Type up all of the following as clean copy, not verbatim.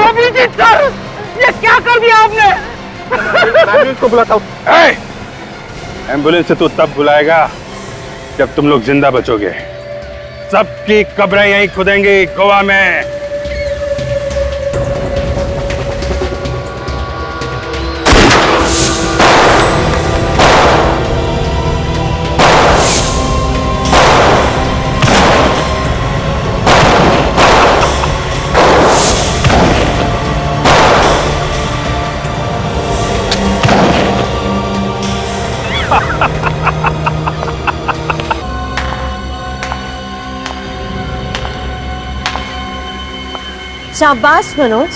Abhijit sir, ये क्या कर दिया आपने? एम्बुलेंस को बुलाता हूँ। एम्बुलेंस से तू तब बुलाएगा जब तुम लोग जिंदा बचोगे। सबकी कब्रें यहीं खुदेंगी गोवा में। शाबाश मनोज,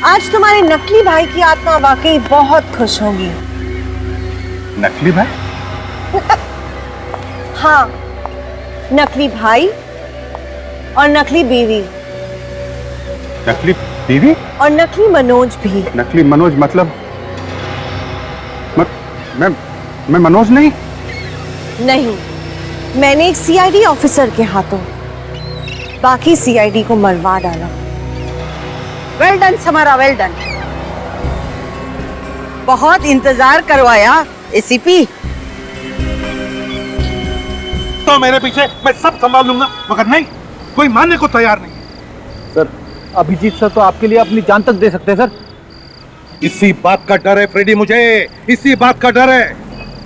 आज तुम्हारे नकली भाई की आत्मा वाकई बहुत खुश होगी। नकली भाई? हाँ, नकली भाई और नकली बीवी। नकली बीवी और नकली मनोज भी। नकली मनोज मतलब मैं मनोज नहीं। नहीं, मैंने एक सीआईडी ऑफिसर के हाथों बाकी सीआईडी को मरवा डाला। Well done Samara, well done. बहुत इंतजार करवाया एसीपी। तो मेरे पीछे, मैं सब संभाल लूंगा, मगर नहीं, कोई मानने को तैयार नहीं। सर, अभिजीत सर तो आपके लिए अपनी जान तक दे सकते हैं सर। इसी बात का डर है फ्रेडी, मुझे इसी बात का डर है।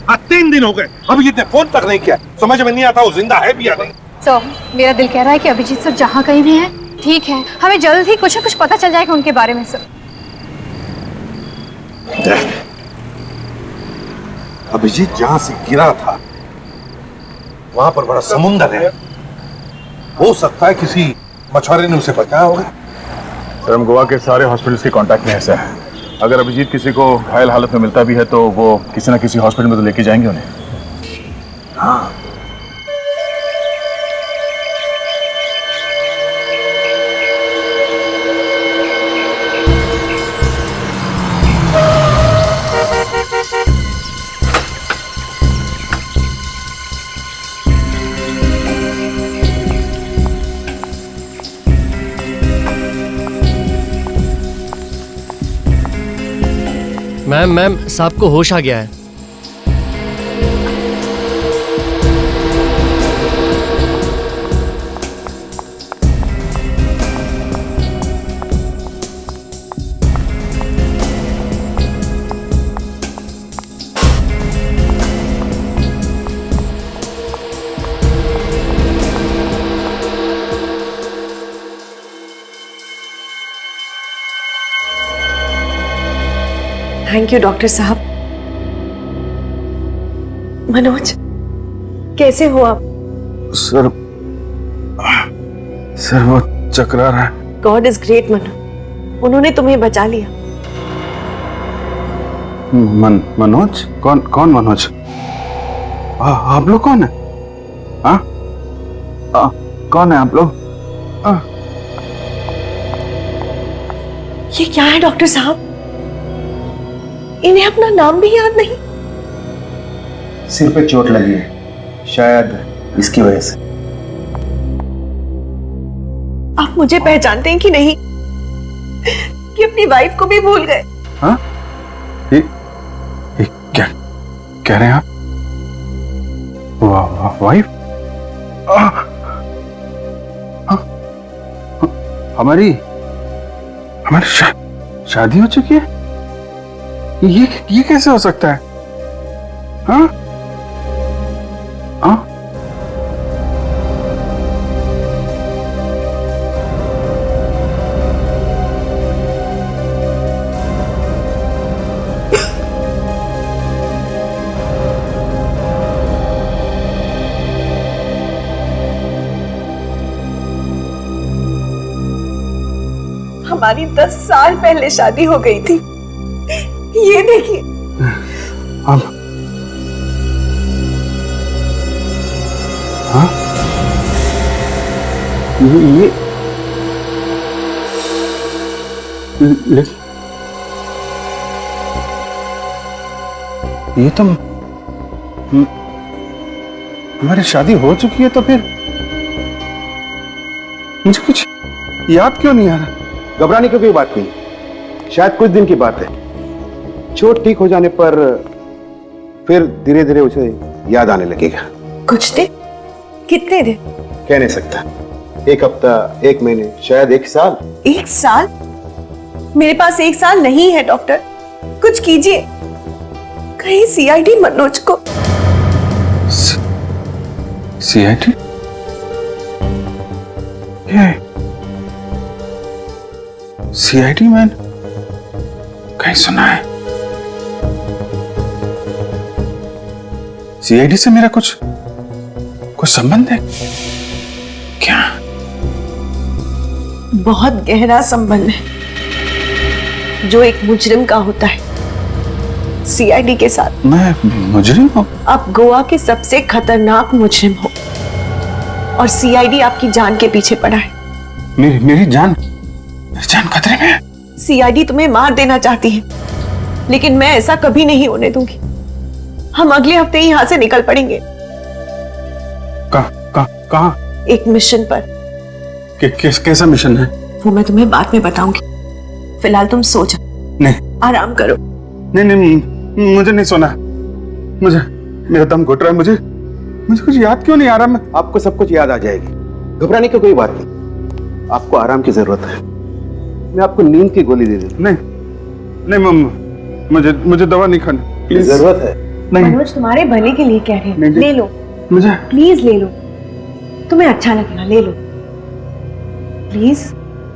आज 3 दिन हो गए, अभिजीत ने फोन तक नहीं किया। समझ में नहीं आता वो जिंदा है भी या नहीं। सर, मेरा दिल कह रहा है कि अभिजीत सर जहाँ कहीं भी हैं, ठीक है, हमें जल्द ही कुछ न कुछ पता चल जाएगा उनके बारे में सर। अभिजीत जहां से गिरा था वहां पर बड़ा समुंदर है। हो सकता है किसी मछुआरे ने उसे बचाया होगा। सर, हम गोवा के सारे हॉस्पिटल्स के कांटेक्ट में है सर। अगर अभिजीत किसी को घायल हालत में मिलता भी है तो वो किसी ना किसी हॉस्पिटल में तो लेके जाएंगे उन्हें। हाँ, मैम साहब को होश आ गया है। थैंक यू डॉक्टर साहब। मनोज, कैसे हो आप? सर वो चकरा रहा है। गॉड इज ग्रेट मनोज, उन्होंने तुम्हें बचा लिया। मनोज? कौन मनोज? आप लोग कौन है? हाँ? कौन है आप लोग? ये क्या है डॉक्टर साहब? इन्हें अपना नाम भी याद नहीं। सिर पे चोट लगी है, शायद इसकी वजह से। आप मुझे पहचानते हैं कि नहीं? कि अपनी वाइफ को भी भूल गए? हाँ? ये क्या कह रहे हैं आप? वाइफ? हमारी शादी हो चुकी है? ये कैसे हो सकता है? हाँ? हाँ? हमारी 10 साल पहले शादी हो गई थी। ये देखिए। हाँ? ये तो हमारी शादी हो चुकी है, तो फिर मुझे कुछ याद क्यों नहीं आ रहा? घबराने की कोई बात नहीं, शायद कुछ दिन की बात है। चोट ठीक हो जाने पर फिर धीरे धीरे उसे याद आने लगेगा। कुछ दिन? कितने दिन? कह नहीं सकता, 1 हफ्ता, 1 महीने, शायद 1 साल। 1 साल? मेरे पास 1 साल नहीं है डॉक्टर, कुछ कीजिए। कहीं सीआईडी मनोज को। सीआईडी? सीआईडी मैन कहीं सुना है? सीआईडी से मेरा कुछ संबंध है क्या? बहुत गहरा संबंध है जो एक मुजरिम का होता है सीआईडी के साथ। मैं मुजरिम हूँ? आप गोवा के सबसे खतरनाक मुजरिम हो और सीआईडी आपकी जान के पीछे पड़ा है। मेरी जान खतरे में है। सीआईडी तुम्हें मार देना चाहती है, लेकिन मैं ऐसा कभी नहीं होने दूंगी। हम अगले हफ्ते ही यहां से निकल पड़ेंगे। कहाँ? एक मिशन पर। कैसा मिशन है? वो मैं तुम्हें बाद में बताऊंगी। फिलहाल तुम सो जाओ। नहीं, आराम करो। नहीं, मुझे नहीं सोना। मुझे, मेरा दम घुट रहा है। मुझे कुछ याद क्यों नहीं आ रहा? आपको सब कुछ याद आ जाएगी, घबराने की कोई बात नहीं। आपको आराम की जरूरत है, मैं आपको नींद की गोली दे दूं। नहीं मम्मा, मुझे दवा नहीं खानी। जरूरत है। नहीं, मनोज तुम्हारे भले के लिए कह रहे हैं। ले लो, मुझे प्लीज ले लो, तुम्हें अच्छा लगेगा। ले लो प्लीज,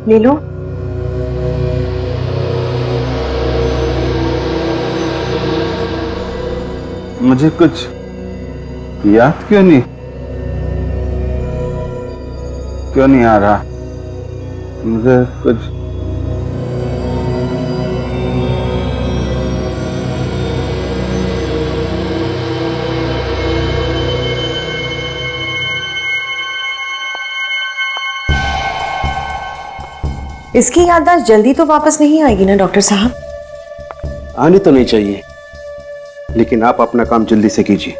ले लो। मुझे कुछ याद क्यों नहीं आ रहा? मुझे कुछ इसकी याददाश्त जल्दी तो वापस नहीं आएगी ना डॉक्टर साहब? आनी तो नहीं चाहिए, लेकिन आप अपना काम जल्दी से कीजिए।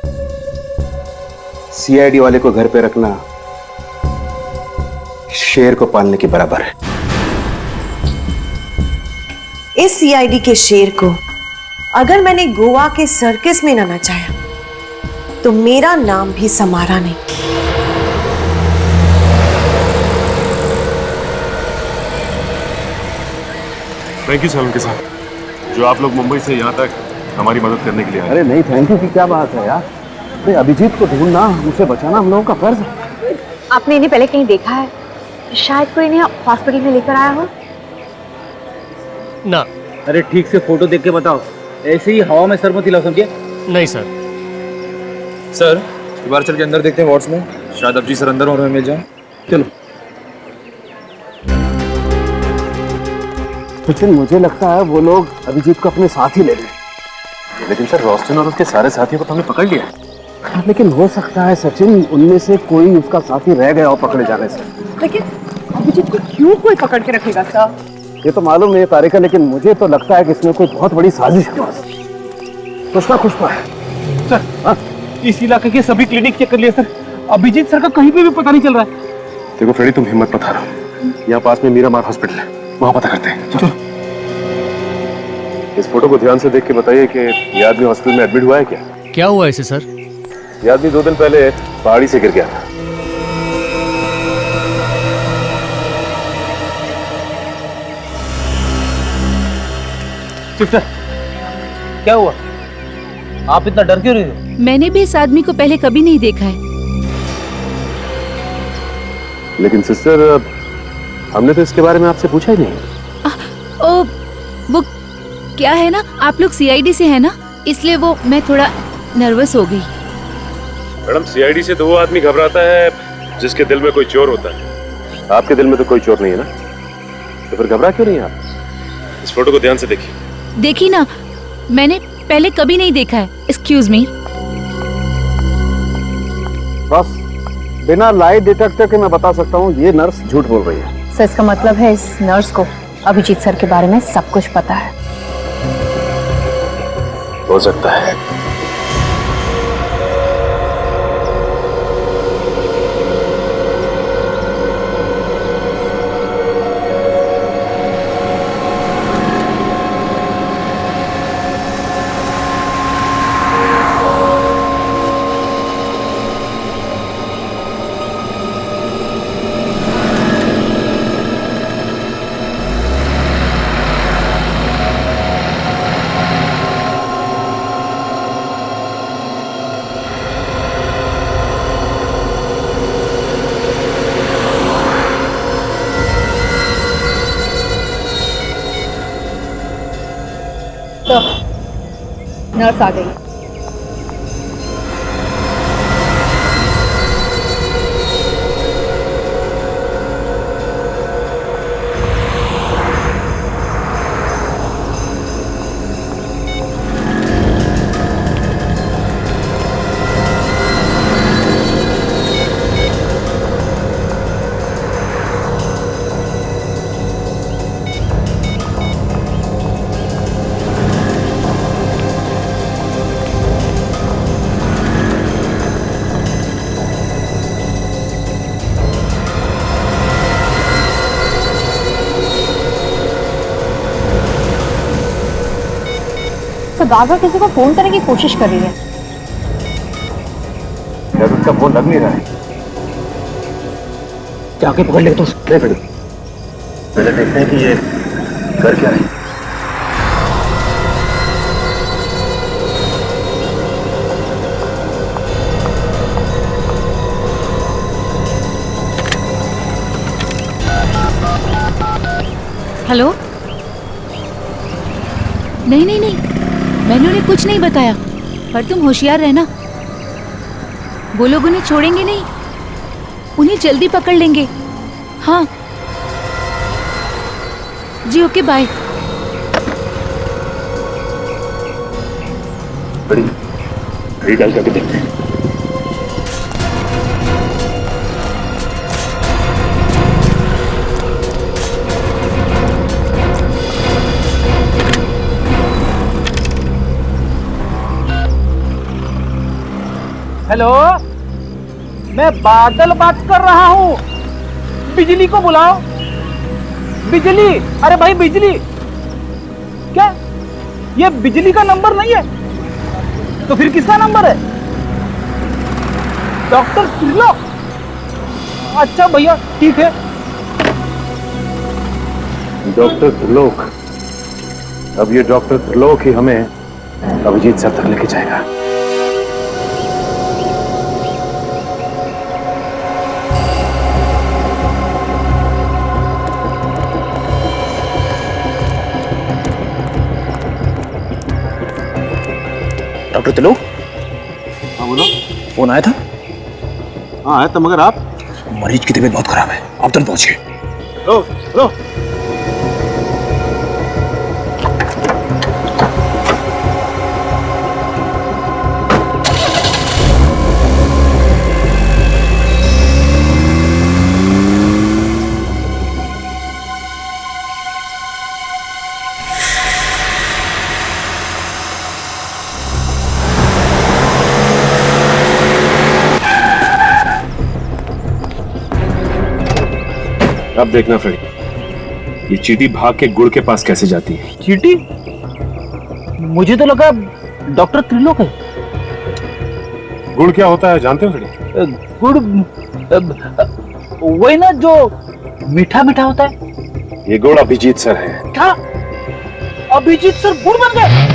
सीआईडी वाले को घर पे रखना शेर को पालने के बराबर है। इस सीआईडी के शेर को अगर मैंने गोवा के सर्कस में ना नचाया तो मेरा नाम भी समारा नहीं। थैंक यू सोलंकी साहब, जो आप लोग मुंबई से यहाँ तक हमारी मदद करने के लिए आए। अरे नहीं, थैंक यू की क्या बात है यार। अरे अभिजीत को ढूंढना, उसे बचाना हम लोगों का फर्ज है। आपने इन्हें पहले कहीं देखा है? शायद कोई इन्हें हॉस्पिटल में लेकर आया हो। ना। अरे ठीक से फोटो देख के बताओ, ऐसे ही हवा में सर मत हिलाओ, समझे? नहीं सर। सर एक बार चल के अंदर देखते हैं वार्ड्स में, शायद अभिजीत सर अंदर और हमें मिल जाए। चलो। सचिन, मुझे लगता है वो लोग अभिजीत को अपने साथ ही ले गए। लेकिन सर रोस्टन और उसके सारे साथियों को तो हमने पकड़ लिया। हाँ, लेकिन हो सकता है सचिन उनमें से कोई उसका साथी रह गया हो पकड़े जाने से। लेकिन अभिजीत को क्यों कोई पकड़ के रखेगा सर? ये तो मालूम नहीं तारिका, लेकिन मुझे तो लगता है कि इसमें कोई बहुत बड़ी साजिश है। कुछ ना है सर। हाँ? इस इलाके के सभी क्लिनिक चेक कर लिए सर, अभिजीत सर का कहीं पे भी पता नहीं चल रहा है। देखो फ्रेडी, तुम हिम्मत मत हारो, यहाँ पास में मीरामार हॉस्पिटल है, वहां पता करते हैं। चलो। इस फोटो को ध्यान से देख के बताइए कि ये आदमी हॉस्पिटल में एडमिट हुआ है क्या? क्या हुआ इसे सर? ये आदमी 2 दिन पहले पहाड़ी से गिर गया था। सिस्टर, क्या हुआ? आप इतना डर क्यों रहे हो? मैंने भी इस आदमी को पहले कभी नहीं देखा है। लेकिन सिस्टर, हमने तो इसके बारे में आपसे पूछा ही नहीं। ओ, वो क्या है ना, आप लोग सीआईडी से है ना, इसलिए वो मैं थोड़ा नर्वस हो गई। मैडम, सीआईडी से तो वो आदमी घबराता है जिसके दिल में कोई चोर होता है। आपके दिल में तो कोई चोर नहीं है ना, तो फिर घबरा क्यों नहीं है आप? इस फोटो को ध्यान से देखिए। देखी ना, मैंने पहले कभी नहीं देखा है। Excuse me. बस बिना लाई डिटेक्टर के मैं बता सकता हूँ ये नर्स झूठ बोल रही है। सर इसका मतलब है इस नर्स को अभिजीत सर के बारे में सब कुछ पता है। हो सकता है। नर्स आ गई। तो बार बार किसी को फोन करने की कोशिश कर रही है। यार उसका फोन लग नहीं रहा है। जाके पकड़ ले तो पहले देखते हैं कि ये कर क्या रही है। हेलो। नहीं नहीं नहीं, मैंने उन्हें कुछ नहीं बताया, पर तुम होशियार रहना। वो लोग उन्हें छोड़ेंगे नहीं, उन्हें जल्दी पकड़ लेंगे। हाँ जी, ओके बाय। बड़ी डाल करके देखते हैं। हेलो, मैं बादल बात कर रहा हूँ। बिजली को बुलाओ। बिजली, अरे भाई बिजली। क्या ये बिजली का नंबर नहीं है? तो फिर किसका नंबर है? डॉक्टर त्रिलोक। अच्छा भैया ठीक है। डॉक्टर त्रिलोक। अब ये डॉक्टर त्रिलोक ही हमें अभिजीत सर तक लेके जाएगा। डॉक्टर त्रिलोक। हाँ बोलो। फोन आया था? हाँ आया था, मगर आप? मरीज की तबीयत बहुत खराब है, आप तुरंत पहुंचिए। लो लो। अब देखना फ्रेडी, ये चीटी भाग के गुड़ के पास कैसे जाती है। चीटी? मुझे तो लगा डॉक्टर त्रिलोक है। गुड़ क्या होता है जानते हो फ्रेडी? गुड़ वही ना जो मीठा मीठा होता है। ये गुड़ अभिजीत सर है। क्या अभिजीत सर गुड़ बन गए?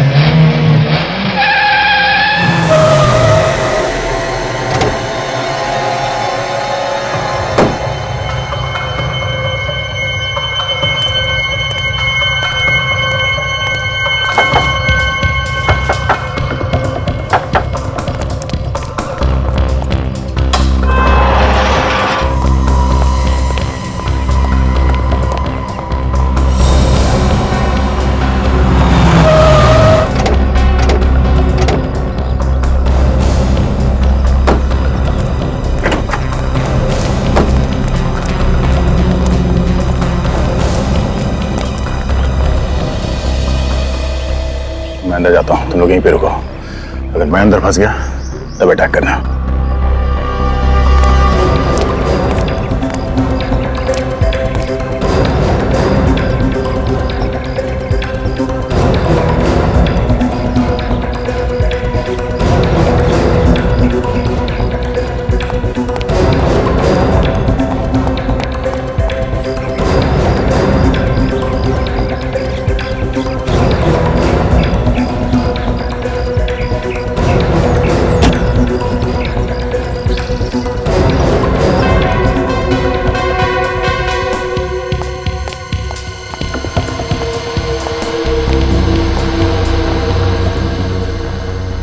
मैं अंदर जाता हूँ, तुम लोग यहीं पे रुको। अगर मैं अंदर फंस गया तब अटैक करना।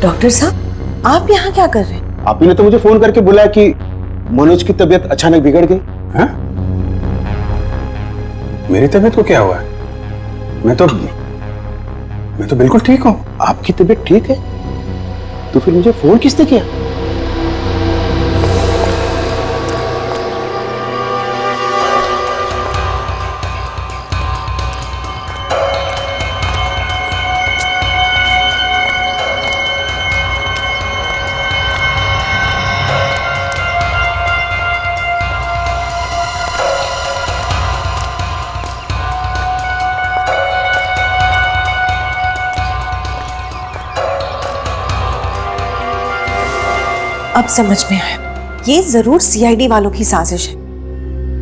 डॉक्टर साहब, आप यहाँ क्या कर रहे हैं? आप ही ने तो मुझे फोन करके बुलाया कि मनोज की तबीयत अचानक बिगड़ गई। हाँ? मेरी तबीयत को क्या हुआ है? मैं तो बिल्कुल ठीक हूं। आपकी तबीयत ठीक है तो फिर मुझे फोन किसने किया? अब समझ में आया, ये जरूर सीआईडी वालों की साजिश है।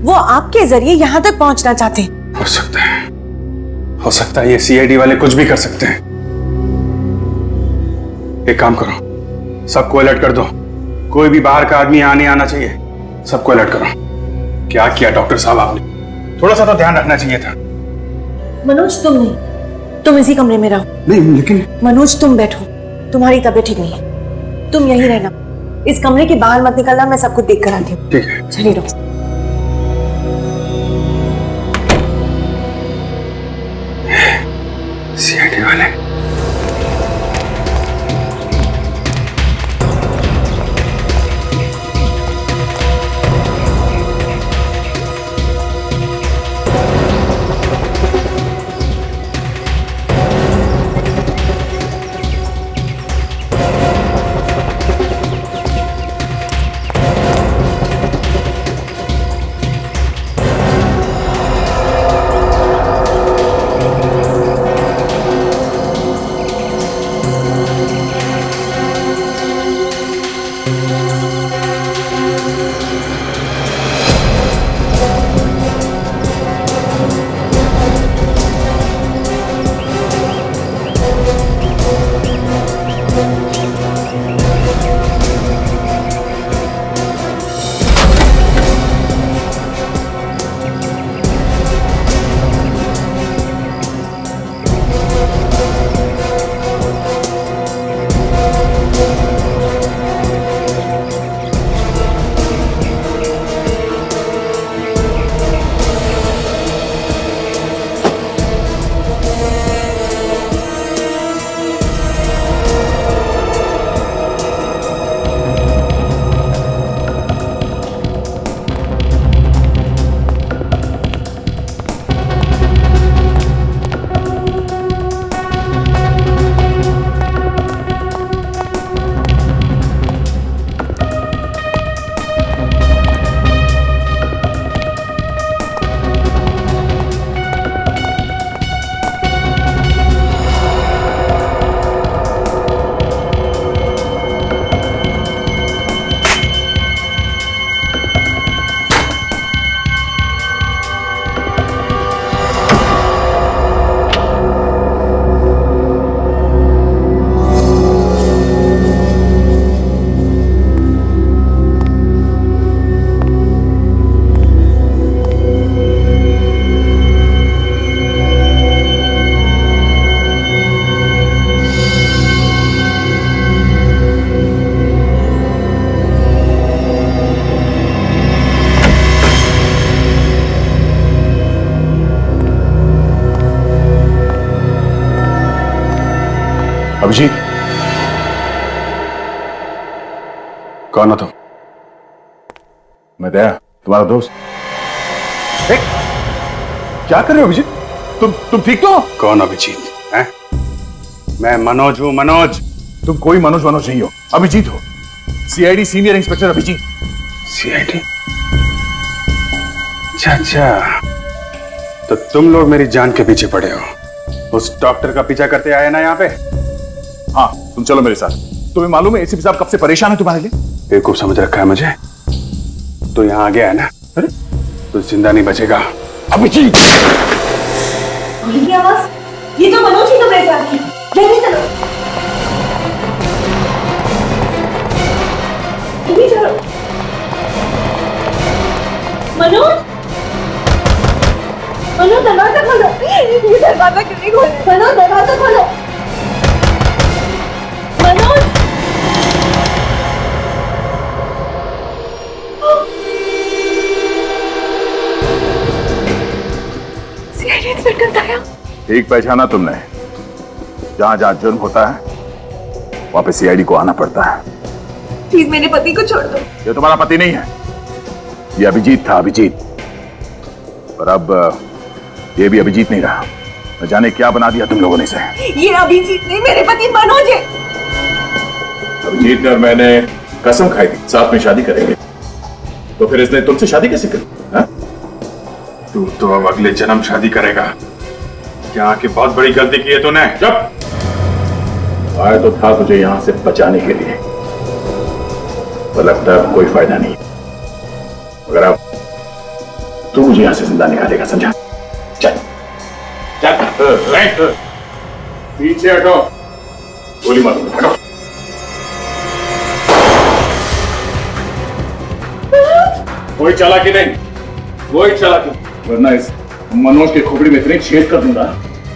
वो आपके जरिए यहां तक पहुंचना चाहते हैं। हो सकता है ये सीआईडी वाले कुछ भी कर सकते हैं। एक काम करो, सबको अलर्ट कर दो। कोई भी बाहर का आदमी यहाँ नहीं आना चाहिए। सबको अलर्ट करो। क्या किया डॉक्टर साहब आपने? थोड़ा सा तो ध्यान रखना चाहिए था। मनोज तुम नहीं, तुम इसी कमरे में रहो। नहीं लेकिन मनोज तुम बैठो, तुम्हारी तबीयत ठीक नहीं है, तुम यहीं रहना। इस कमरे के बाहर मत निकलना, मैं सब कुछ देख कर आती हूँ। ठीक है, चलिए डॉक्टर। सीआईडी वाले अभिजीत, कौन हो तुम? मैं दया, तुम्हारा दोस्त। क्या कर रहे हो अभिजीत? तुम ठीक तो हो? कौन अभिजीत है? मैं मनोज हूं, मनोज। तुम कोई मनोज नहीं हो, अभिजीत हो। CID senior inspector Abhijeet. CID? अच्छा, तो तुम लोग मेरी जान के पीछे पड़े हो। उस डॉक्टर का पीछा करते आए ना यहाँ पे? हाँ, तुम चलो मेरे साथ। तुम्हें मालूम है एसीपी साहब कब से परेशान है तुम्हारे लिए? बेवकूफ समझ रखा है मुझे। तो यहाँ आ गया है ना? अरे तो जिंदा नहीं बचेगा। अभिजीत! ये आवाज, ये तो मनोज ही कमरे से आ रही है। जल्दी चलो। जल्दी चलो। मनोज, मनोज दरवाजा खोलो। ये दरवाजा क्यों नहीं खोल रहे? मनोज दरवाजा खोलो। मनोज ठीक पहचाना तुमने। जहां जहां जुर्म होता है वहां पे सीआईडी को आना पड़ता है। प्लीज मेरे पति को छोड़ दो। ये तुम्हारा पति नहीं है, ये अभिजीत था, अभिजीत। और अब ये भी अभिजीत नहीं रहा। न जाने क्या बना दिया तुम लोगों ने इसे। ये अभिजीत नहीं, मेरे पति मनोज है। अभिजीत ने और मैंने कसम खाई थी साथ में शादी करेंगे, तो फिर इसने तुमसे शादी कैसे करी? तू तो अब अगले जन्म शादी करेगा। क्या कि बहुत बड़ी गलती की है तूने। जब आया तो था तुझे यहां से बचाने के लिए, तो लगता है अब कोई फायदा नहीं। मगर अब तू मुझे यहां से जिंदा निकालेगा, समझा? चल चल पीछे हटो, गोली मारो, हटो। कोई चालाकी नहीं, कोई चालाकी, वरना इस मनोज के खोपड़ी में इतने छेद कर दूंगा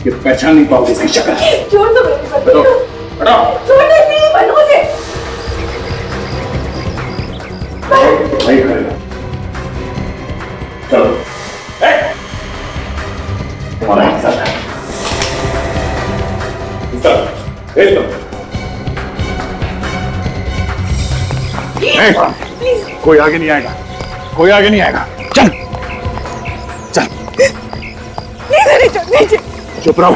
कि पहचान नहीं पाओगे इसकी शक्ल। छोड़ दो मेरे पति को। हटो। छोड़ दो, नहीं मनोज है। नहीं करेगा। चलो तुम्हारा हिस्सा है। भेज दो। कोई आगे नहीं आएगा, कोई आगे नहीं आएगा। चल चल। नीचे। चुप रहो।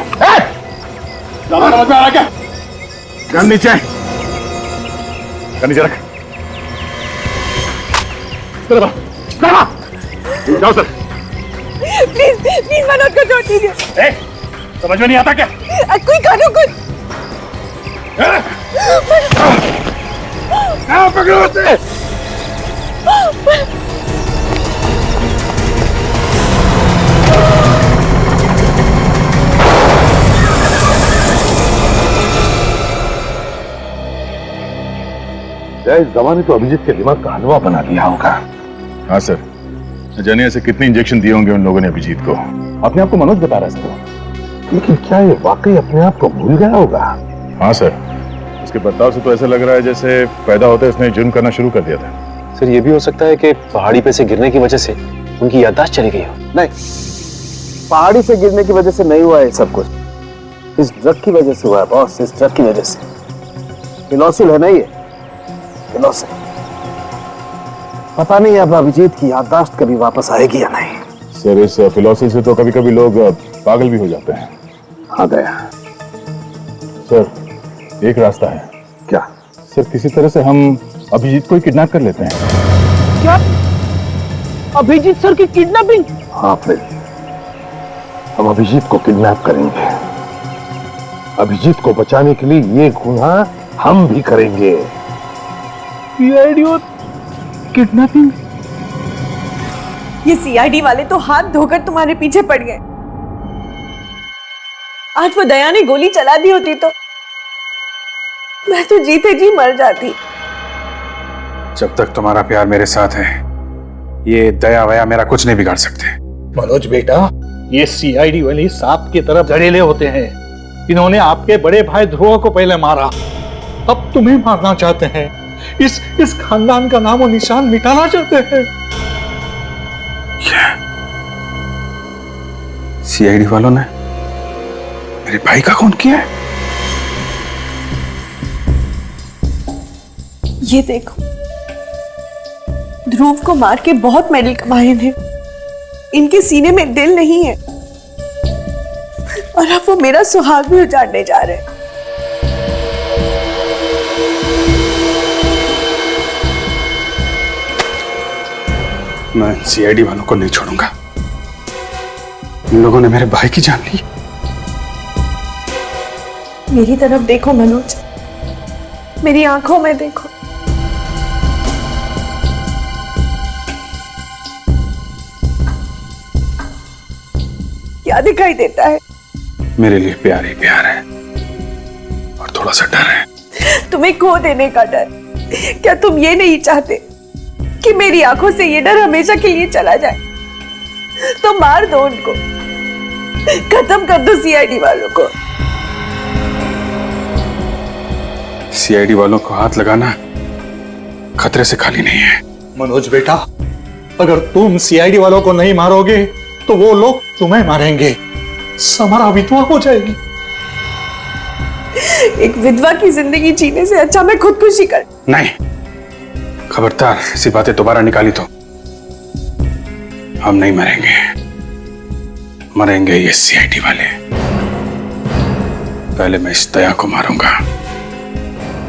समझ में आ रहा क्या? गन नीचे, गन नीचे रख। जाओ सर। प्लीज मनोज को छोड़ दीजिए। समझ में नहीं आता क्या? कोई कानून कुछ। पकड़ो उसे। इस दवा ने तो अभिजीत के दिमाग का हलवा बना दिया होगा। हाँ सर, न जाने ऐसे कितने इंजेक्शन दिए होंगे उन लोगों ने अभिजीत को। अपने आप को मनोज बता रहा है सर। लेकिन क्या ये वाकई अपने आप को भूल गया होगा? हाँ सर, उसके बर्ताव से तो ऐसा लग रहा है जैसे पैदा होते इसने जुर्म करना शुरू कर दिया था। सर ये भी हो सकता है कि पहाड़ी पे से गिरने की वजह से उनकी याददाश्त चली गई हो। नहीं, पहाड़ी से गिरने की वजह से नहीं हुआ है सब कुछ, इस ड्रग की वजह से हुआ है बॉस, इस ड्रग की वजह से। फिलॉसिल है ना ये, फिलॉसिल। पता नहीं अब अभिजीत की याददाश्त कभी वापस आएगी या नहीं। सर इस फिलॉसफी से तो कभी कभी लोग पागल भी हो जाते हैं। आ गया सर, एक रास्ता है। क्या? सर किसी तरह से हम अभिजीत को ही किडनैप कर लेते हैं। क्या अभिजीत सर की किडनैपिंग? हाँ फिर हम अभिजीत को किडनैप करेंगे। अभिजीत को बचाने के लिए ये गुनाह हम भी करेंगे। सीआईडी और किडनैपिंग? ये सीआईडी वाले तो हाथ धोकर तुम्हारे पीछे पड़ गए। आज वो दया ने गोली चला दी होती तो मैं तो जीते जी मर जाती। जब तक तुम्हारा प्यार मेरे साथ है, ये दया वया मेरा कुछ नहीं बिगाड़ सकते। मनोज बेटा, ये सीआईडी वाले सांप की तरफ जड़ेले होते हैं। इन्होंने आपके बड़े भाई ध्रुव को पहले मारा, अब तुम्हें मारना चाहते हैं। इस खानदान का नाम और निशान मिटाना चाहते हैं। सीआईडी वालों ने मेरे भाई का खून किया है? ये देखो, ध्रुव को मार के बहुत मेडल कमाए हैं। इनके सीने में दिल नहीं है और अब वो मेरा सुहाग भी उजाड़ने जा रहे हैं। मैं सीआईडी वालों को नहीं छोड़ूंगा। इन लोगों ने मेरे भाई की जान ली। मेरी तरफ देखो मनोज, मेरी आंखों में देखो। क्या दिखाई देता है? मेरे लिए प्यार ही प्यार है और थोड़ा सा डर है। तुम्हें खो देने का डर। क्या तुम ये नहीं चाहते कि मेरी आंखों से ये डर हमेशा के लिए चला जाए? तो मार दो उनको, खत्म कर दो सीआईडी वालों को। सीआईडी वालों को हाथ लगाना खतरे से खाली नहीं है। मनोज बेटा, अगर तुम सीआईडी वालों को नहीं मारोगे तो वो लोग तुम्हें मारेंगे। समारा विधवा हो जाएगी। एक विधवा की जिंदगी जीने से अच्छा मैं खुदकुशी कर। नहीं, खबरदार ऐसी बातें दोबारा निकाली तो हम नहीं मरेंगे, मरेंगे ये सीआईडी वाले। पहले मैं इस दया को मारूंगा,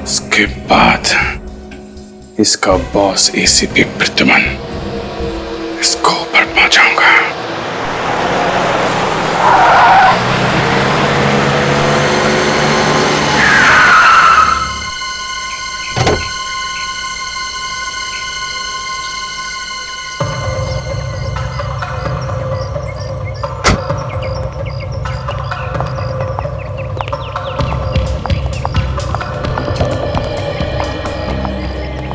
उसके बाद इसका बॉस एसीपी प्रद्युमन, इसको ऊपर पहुंचाऊंगा।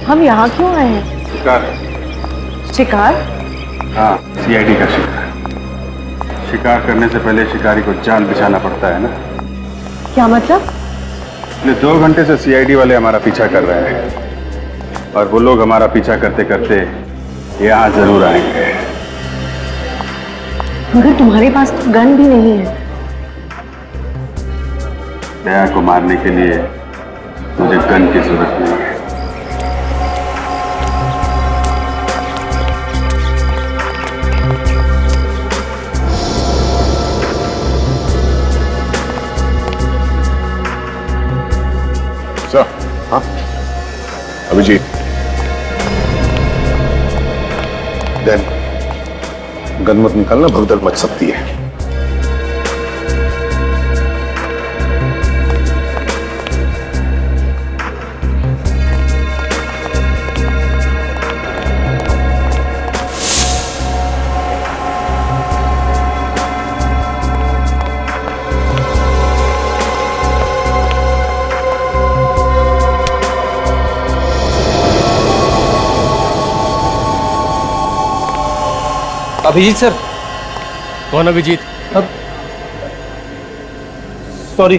हम यहाँ क्यों आए हैं? शिकार। शिकार? हाँ, सीआईडी का शिकार। शिकार करने से पहले शिकारी को जाल बिछाना पड़ता है ना। क्या मतलब? पिछले 2 घंटे से सीआईडी वाले हमारा पीछा कर रहे हैं और वो लोग हमारा पीछा करते करते यहाँ जरूर आएंगे। मगर तुम्हारे पास तो गन भी नहीं है। दया को मारने के लिए मुझे गन की जरूरत नहीं है। हाँ अभिजीत, गन मत निकालना, भगदड़ मच सकती है। अभिजीत सर। कौन अभिजीत? सॉरी।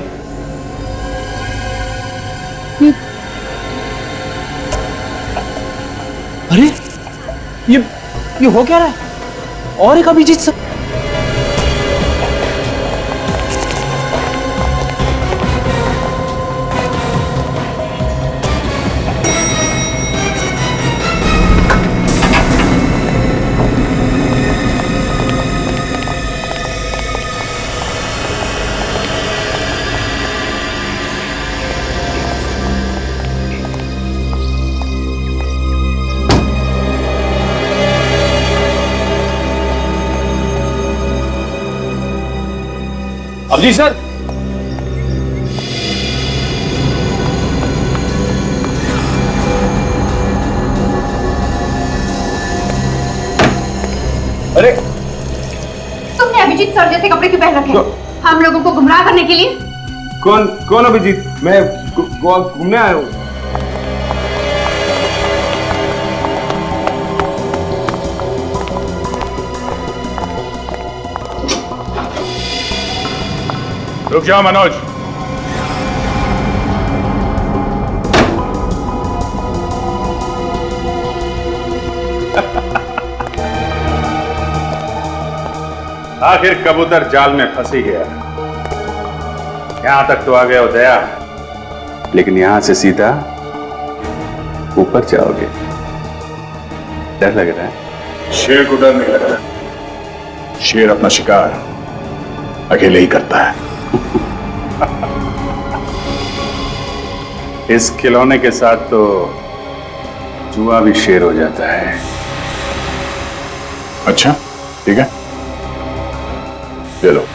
अरे ये हो क्या रहा है? और एक अभिजीत सर। अभिजीत सर। अरे तुमने अभिजीत सर जैसे कपड़े क्यों पहन रखे हैं? हम लोगों को गुमराह करने के लिए? कौन अभिजीत? मैं गोवा घूमने आया हूँ। रुक जाओ मनोज। आखिर कबूतर जाल में फंस ही गया। यहां तक तो आ गए हो दया, लेकिन यहां से सीधा ऊपर जाओगे। डर लग रहा है? शेर को डर नहीं लग रहा। शेर अपना शिकार अकेले ही करता है। इस खिलौने के साथ तो जुआ भी शेर हो जाता है। अच्छा ठीक है, ले लो।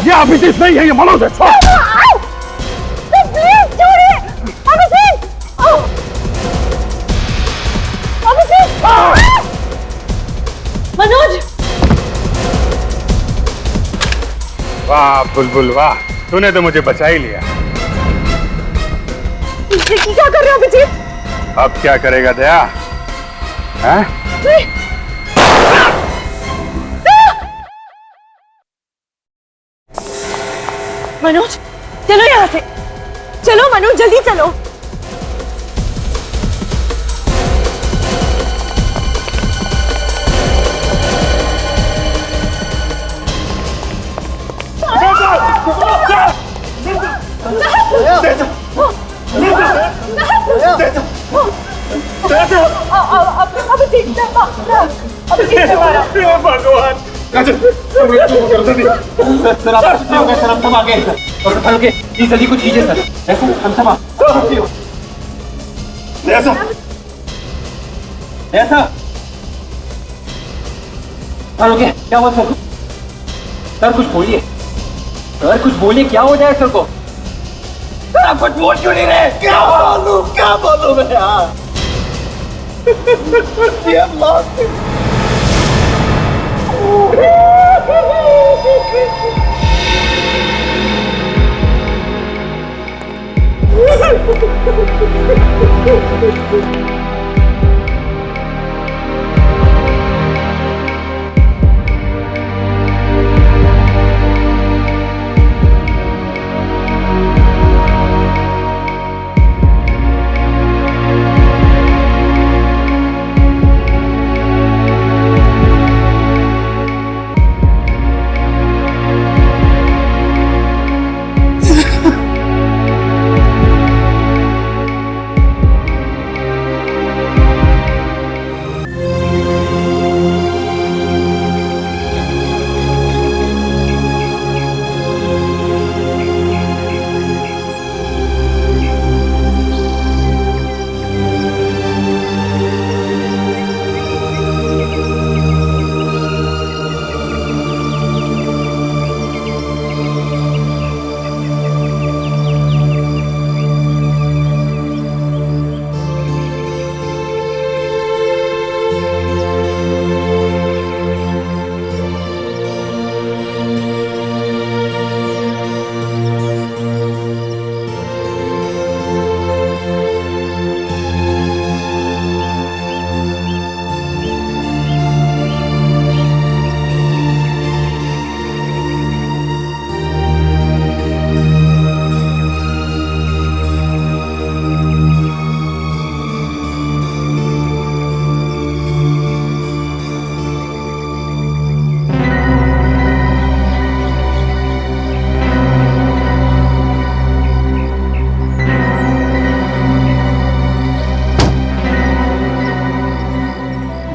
ये अभिजीत नहीं है, ये मनोज है। प्लीज छोड़िए अभिजीत। अभिजीत मनोज। वाह बुलबुल वाह, तूने तो मुझे बचा ही लिया। क्या कर रहे हो अभिजीत? अब क्या करेगा दया? हैं? मनोज चलो यहाँ से, चलो मनोज जल्दी चलो। भगवान सर आप सब आगे और हल्के प्लीज जल्दी कुछ कीजिए सर। ऐसा हम सब ऐसा ऐसा हल्के क्या हुआ सर? सर कुछ बोलिए सर, कुछ बोलिए, क्या हो जाए सर को? सर आप कुछ बोल क्यों नहीं रहे? क्या बोलूं मैं यार? ये मौत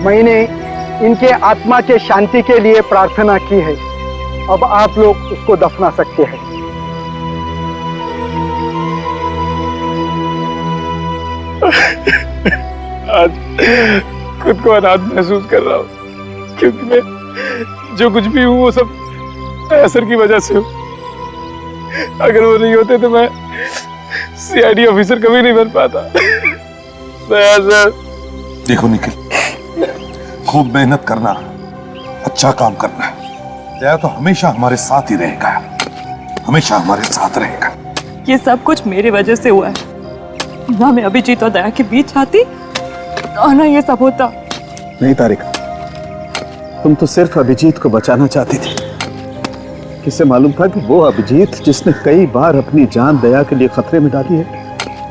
मैंने इनके आत्मा के शांति के लिए प्रार्थना की है। अब आप लोग उसको दफना सकते हैं। आज खुद को अनाथ महसूस कर रहा हूँ, क्योंकि मैं जो कुछ भी हूँ वो सब असर की वजह से हूँ। अगर वो नहीं होते तो मैं सीआईडी ऑफिसर कभी नहीं बन पाता। देखो निखिल, खूब मेहनत करना, अच्छा काम करना। दया तो हमेशा हमारे साथ ही रहेगा, हमेशा हमारे साथ रहेगा। ये सब कुछ मेरी वजह से हुआ है। ना मैं अभिजीत और दया के बीच आती और ना ये सब होता। नहीं तारिका, तुम तो सिर्फ अभिजीत को बचाना चाहती थी। किसे मालूम था कि वो अभिजीत जिसने कई बार अपनी जान दया के लिए खतरे में डाली है,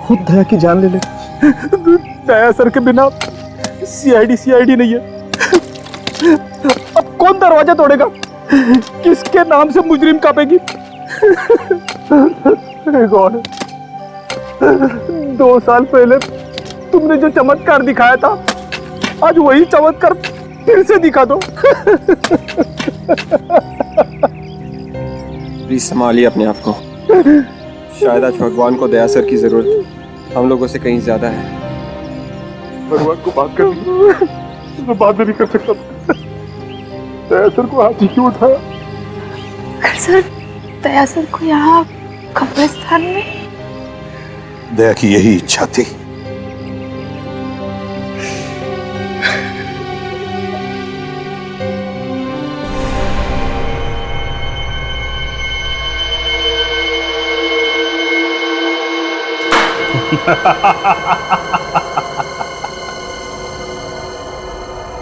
खुद दया की जान ले ले। दया सर के बिना सीआईडी नहीं है। अब कौन दरवाजा तोड़ेगा? किसके नाम से मुजरिम कांपेगी? गॉड, 2 साल पहले तुमने जो चमत्कार दिखाया था, आज वही चमत्कार फिर से दिखा दो। प्लीज संभालिए अपने आप को। शायद आज भगवान को दया सर की जरूरत हम लोगों से कहीं ज्यादा है। भगवान को बात करनी, मैं बात नहीं कर सकता। दया सर को हाथ ही क्यों उठाया? सर दया सर को यहाँ कब्रिस्तान में? दया की यही इच्छा थी।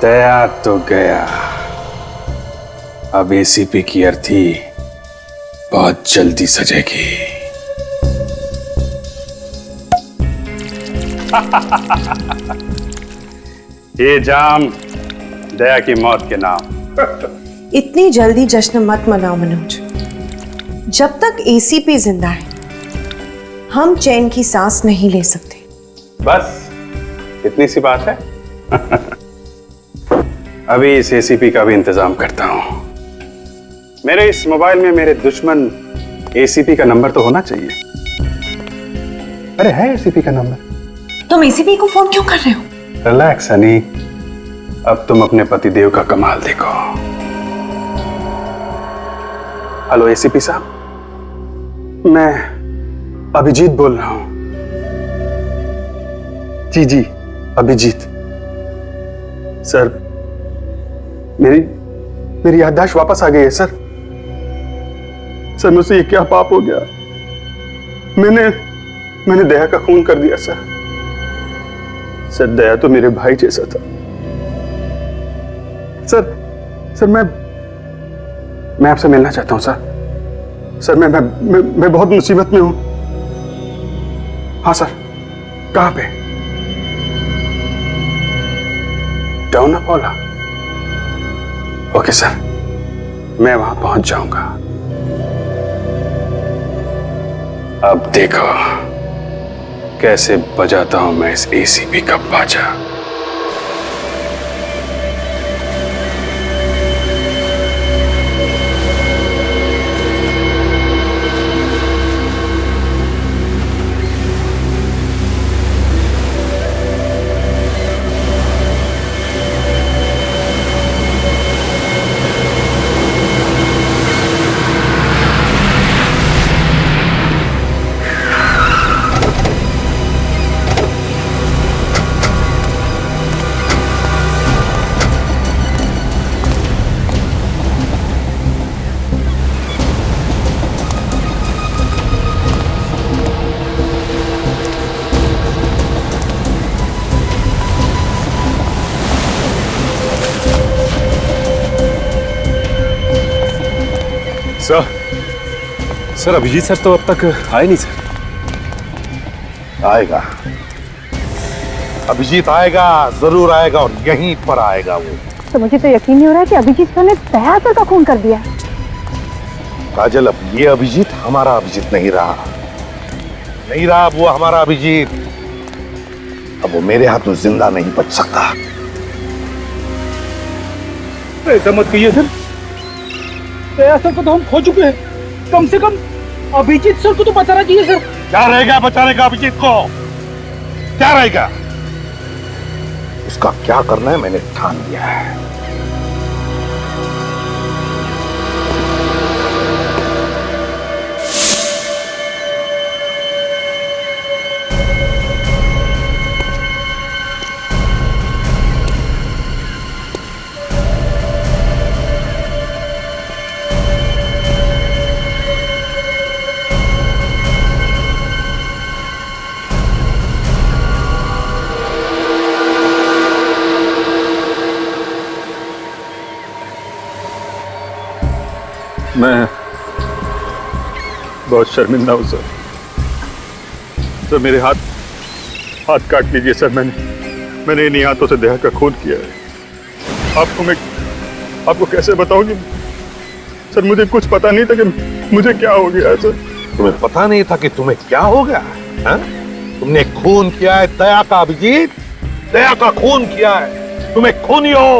दया तो गया, अब एसीपी की अर्थी बहुत जल्दी सजेगी। ये जाम दया की मौत के नाम। इतनी जल्दी जश्न मत मनाओ मनोज। जब तक एसीपी जिंदा है हम चैन की सांस नहीं ले सकते। बस इतनी सी बात है। अभी इस एसीपी का भी इंतजाम करता हूं। मेरे इस मोबाइल में मेरे दुश्मन एसीपी का नंबर तो होना चाहिए। अरे है एसीपी का नंबर। तुम एसीपी को फोन क्यों कर रहे हो? रिलैक्स हनी, अब तुम अपने पतिदेव का कमाल देखो। हेलो एसीपी साहब, मैं अभिजीत बोल रहा हूं। जी अभिजीत। सर मेरी याददाश्त वापस आ गई है सर। सर मुझसे ये क्या पाप हो गया? मैंने दया का खून कर दिया सर। सर दया तो मेरे भाई जैसा था। सर मैं आपसे मिलना चाहता हूं सर। सर मैं बहुत मुसीबत में हूं। हाँ सर, कहां पे? डाउन अपोला। ओके सर, मैं वहां पहुंच जाऊंगा। अब देखो कैसे बजाता हूं मैं इस एसीपी का बाजा। सर अभिजीत सर तो अब तक आए नहीं सर। आएगा, अभिजीत आएगा, जरूर आएगा और यहीं पर आएगा वो। तो मुझे तो यकीन नहीं हो रहा है कि अभिजीत सर ने दया सर का खून कर दिया। काजल, अब ये अभिजीत हमारा अभिजीत नहीं रहा। नहीं रहा अब वो हमारा अभिजीत। अब वो मेरे हाथों जिंदा नहीं बच सकता। ऐसा मत कहिए सर। दया सर को तो हम खो चुके हैं। कम से कम अभिजीत सर को तो बचाना चाहिए सर। क्या रहेगा बचाने का अभिजीत को? क्या रहेगा? उसका क्या करना है मैंने ठान लिया है। मैं बहुत शर्मिंदा हूं सर। सर मेरे हाथ काट लीजिए सर। मैंने इन्हीं हाथों से दया का खून किया है। आपको कैसे बताऊंगी सर? मुझे कुछ पता नहीं था कि मुझे क्या हो गया है सर। तुम्हें पता नहीं था कि तुम्हें क्या हो गया है? तुमने खून किया है दया का अभिजीत। दया का खून किया है। तुम्हें खूनी हो।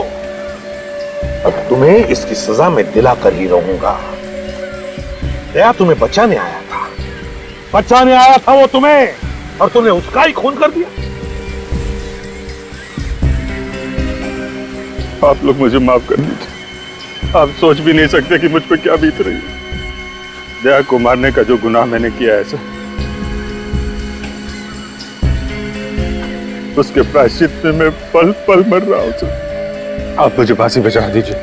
अब तुम्हें इसकी सजा मैं दिलाकर ही रहूंगा। दया तुम्हें बचाने आया था। बचाने आया था वो तुम्हें, और तुमने उसका ही खून कर दिया। आप लोग मुझे माफ कर दीजिए। आप सोच भी नहीं सकते कि मुझ पर क्या बीत रही है। दया को मारने का जो गुनाह मैंने किया है सर, उसके प्रायश्चित में मैं पल पल मर रहा हूं सर। आप मुझे फांसी पे चढ़ा दीजिए,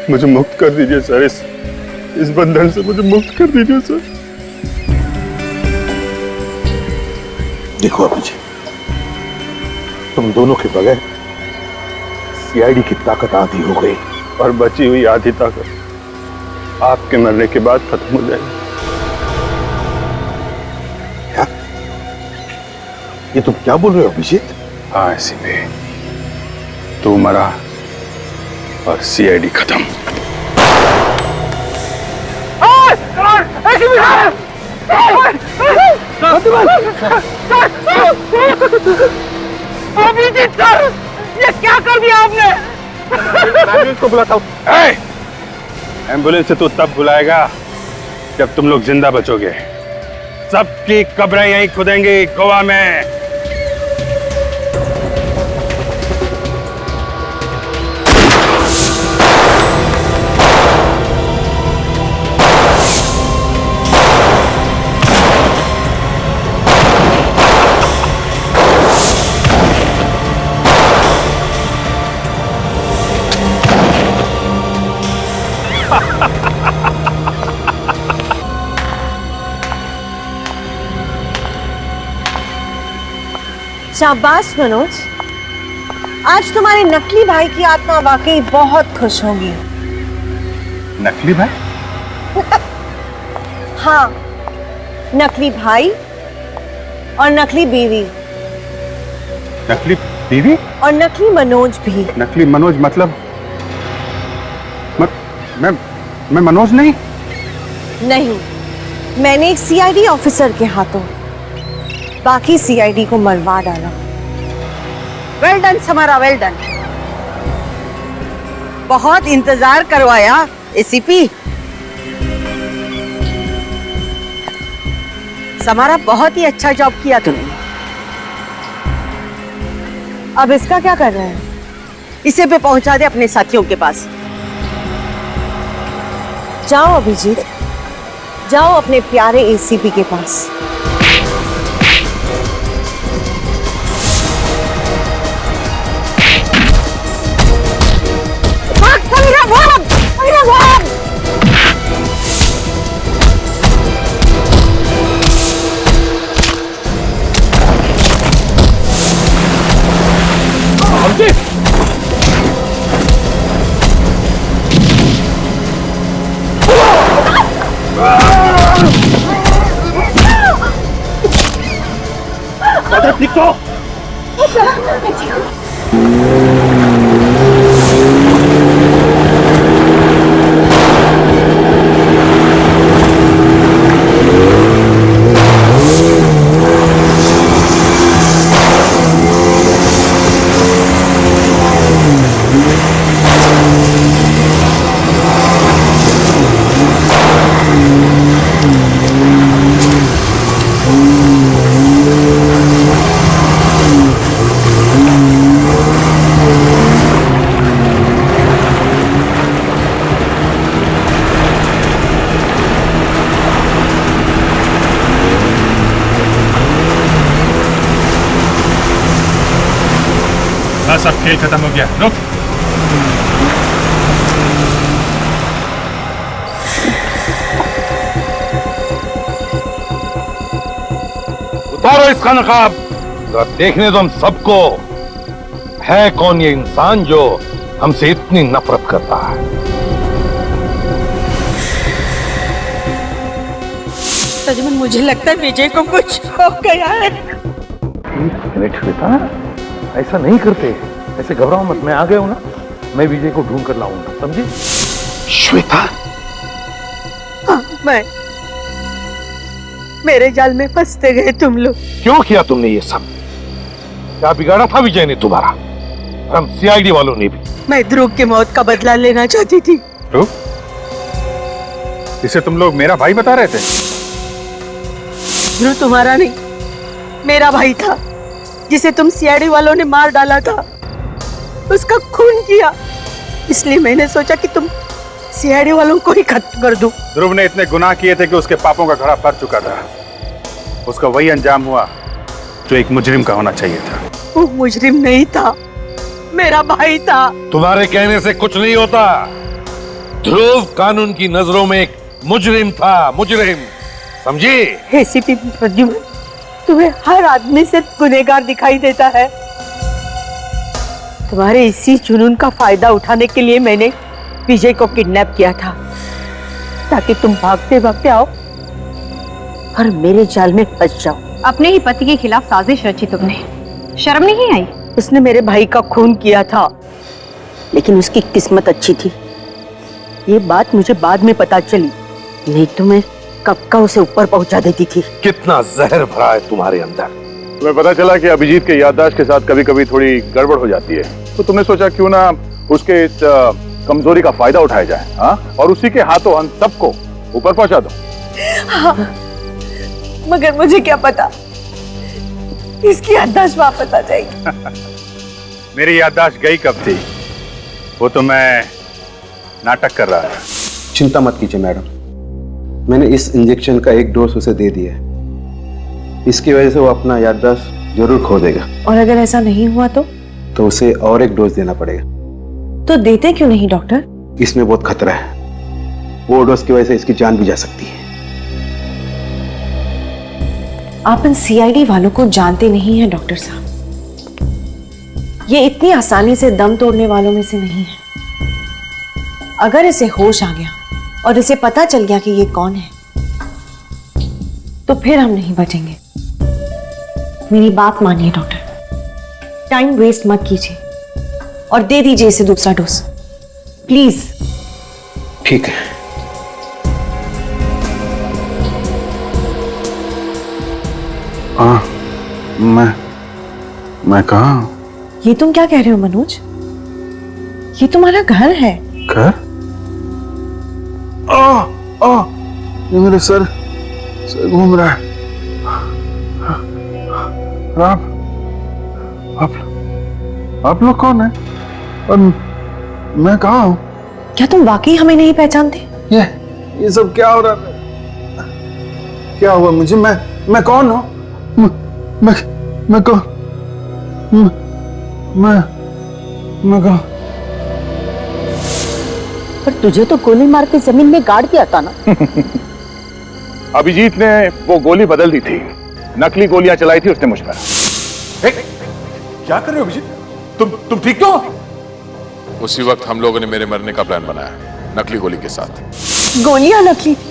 मुझे मुक्त कर दीजिए सर, इस बंधन से मुझे मुक्त कर दीजिए सर। देखो अभिजीत, तुम दोनों के बगैर सीआईडी की ताकत आधी हो गई, और बची हुई आधी ताकत आपके मरने के बाद खत्म हो जाएगी। क्या? ये तुम क्या बोल रहे हो अभिजीत? हाँ एसीपी, तू मरा और सीआईडी खत्म। अभिजीत सर, ये क्या कर दिया आपने? एम्बुलेंस को बुलाता हूँ। एम्बुलेंस से तू तब बुलाएगा जब तुम लोग जिंदा बचोगे। सबकी कब्रें यहीं खुदेंगी गोवा में। शाबाश मनोज, आज तुम्हारे नकली भाई की आत्मा वाकई बहुत खुश होगी। नकली भाई? हाँ, नकली भाई और नकली बीवी। नकली बीवी? और नकली मनोज भी। नकली मनोज मतलब? मैं मनोज नहीं? नहीं, मैंने एक सीआईडी ऑफिसर के हाथों बाकी सीआईडी को मरवा डाला। Well done Samara, well done. बहुत इंतजार करवाया एसीपी। समारा, बहुत ही अच्छा जॉब किया तुमने। अब इसका क्या कर रहे हैं? इसे पे पहुंचा दे अपने साथियों के पास। जाओ अभिजीत, जाओ अपने प्यारे एसीपी के पास। सब खेल खत्म हो गया, रुक। उतारो इसका नकाब, देखने दो हम सबको है कौन ये इंसान जो हमसे इतनी नफरत करता है। सजमन, मुझे लगता है विजय को कुछ हो गया है। श्वेता, ऐसा नहीं करते, ऐसे घबराओ मत। मैं आ गया हूं ना, मैं विजय को ढूंढ कर लाऊंगा, समझे? श्वेता, हाँ, मैं मेरे जाल में फंसते गए तुम लोग। क्यों किया तुमने ये सब? क्या बिगाड़ा था विजय ने तुम्हारा? हम सीआईडी वालों ने भी। मैं ध्रुव की मौत का बदला लेना चाहती थी। ध्रुव? इसे तुम लोग मेरा भाई बता रहे थे? ध्रुव तुम्हारा नहीं, मेरा भाई था, जिसे तुम सीआईडी वालों ने मार डाला था। उसका खून किया, इसलिए मैंने सोचा कि तुम सीआईडी वालों को ही खत्म कर दूं। ध्रुव ने इतने गुनाह किए थे कि उसके पापों का घड़ा भर चुका था। उसका वही अंजाम हुआ जो एक मुजरिम का होना चाहिए था। वो मुजरिम नहीं था, मेरा भाई था। तुम्हारे कहने से कुछ नहीं होता। ध्रुव कानून की नजरों में एक मुजरिम था, मुजरिम, समझी? एसीपी प्रद्युम्न, तुम्हें हर आदमी सिर्फ गुनहगार दिखाई देता है। तुम्हारे इसी जुनून का फायदा उठाने के लिए मैंने विजय को किडनैप किया था, ताकि तुम भागते भागते आओ और मेरे जाल में फंस जाओ। अपने ही पति के खिलाफ साजिश रची तुमने, शर्म नहीं आई? उसने मेरे भाई का खून किया था, लेकिन उसकी किस्मत अच्छी थी। ये बात मुझे बाद में पता चली, नहीं तो मैं कब का उसे ऊपर पहुंचा देती थी। कितना जहर भरा है तुम्हारे अंदर। तुम्हें पता चला कि अभिजीत के याददाश्त के साथ कभी कभी थोड़ी गड़बड़ हो जाती है, तो तुमने सोचा क्यों ना उसके इस कमजोरी का फायदा उठाया जाए, हाँ? और उसी के हाथों हम सबको ऊपर पहुंचा दो। हाँ, मगर मुझे क्या पता इसकी याददाश्त वापस आ जाएगी। मेरी याददाश्त गई कब थी, वो तो मैं नाटक कर रहा था। चिंता मत कीजिए मैडम, मैंने इस इंजेक्शन का एक डोज उसे दे दिया है। इसकी वजह से वो अपना याददाश्त जरूर खो देगा। और अगर ऐसा नहीं हुआ तो उसे और एक डोज देना पड़ेगा। तो देते क्यों नहीं डॉक्टर? इसमें बहुत खतरा है, वो डोज की वजह से इसकी जान भी जा सकती है। आप इन सीआईडी वालों को जानते नहीं हैं डॉक्टर साहब। ये इतनी आसानी से दम तोड़ने वालों में से नहीं है। अगर इसे होश आ गया और इसे पता चल गया कि ये कौन है, तो फिर हम नहीं बचेंगे। मेरी बात मानिए डॉक्टर, टाइम वेस्ट मत कीजिए और दे दीजिए इसे दूसरा डोज, प्लीज। ठीक है। मैं कहाँ हूँ? ये तुम क्या कह रहे हो मनोज? ये तुम्हारा घर है। घर? ये मेरे सर घूम रहा है। आप लोग कौन है? और मैं कहाँ हूँ? क्या तुम वाकई हमें नहीं पहचानते? ये सब क्या हो रहा है? क्या हुआ मुझे? मैं कौन हूँ? मैं कौन? मैं कौन? पर तुझे तो गोली मार के जमीन में गाड़ दिया था ना। अभिजीत ने वो गोली बदल दी थी, नकली गोलियां चलाई थी उसने मुझ पर। क्या कर रहे हो अभिजीत? तुम ठीक तो? उसी वक्त हम लोगों ने मेरे मरने का प्लान बनाया, नकली गोली के साथ। गोलियां नकली थी,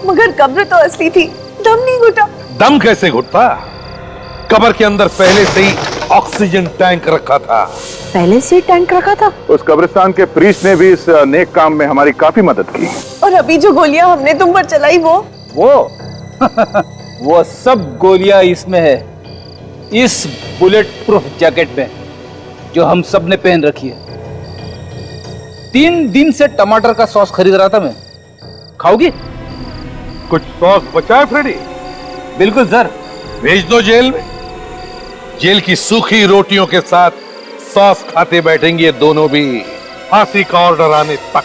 मगर कब्र तो असली थी। दम नहीं घुटा। दम कैसे घुटता? कब्र के अंदर पहले से ही ऑक्सीजन टैंक रखा था। पहले से टैंक रखा था? उस कब्रिस्तान के प्रीस्ट ने भी इस नेक काम में हमारी काफी मदद की। और अभी जो गोलियां हमने तुम पर चलाई वो वो सब गोलियां इसमें है, इस बुलेट प्रूफ जैकेट में जो हम सब ने पहन रखी है। 3 दिन से टमाटर का सॉस खरीद रहा था मैं, खाओगी? कुछ सॉस बचा है फ्रेडी? बिल्कुल सर। भेज दो जेल में। जेल की सूखी रोटियों के साथ सॉस खाते बैठेंगे दोनों भी, फांसी का ऑर्डर आने तक।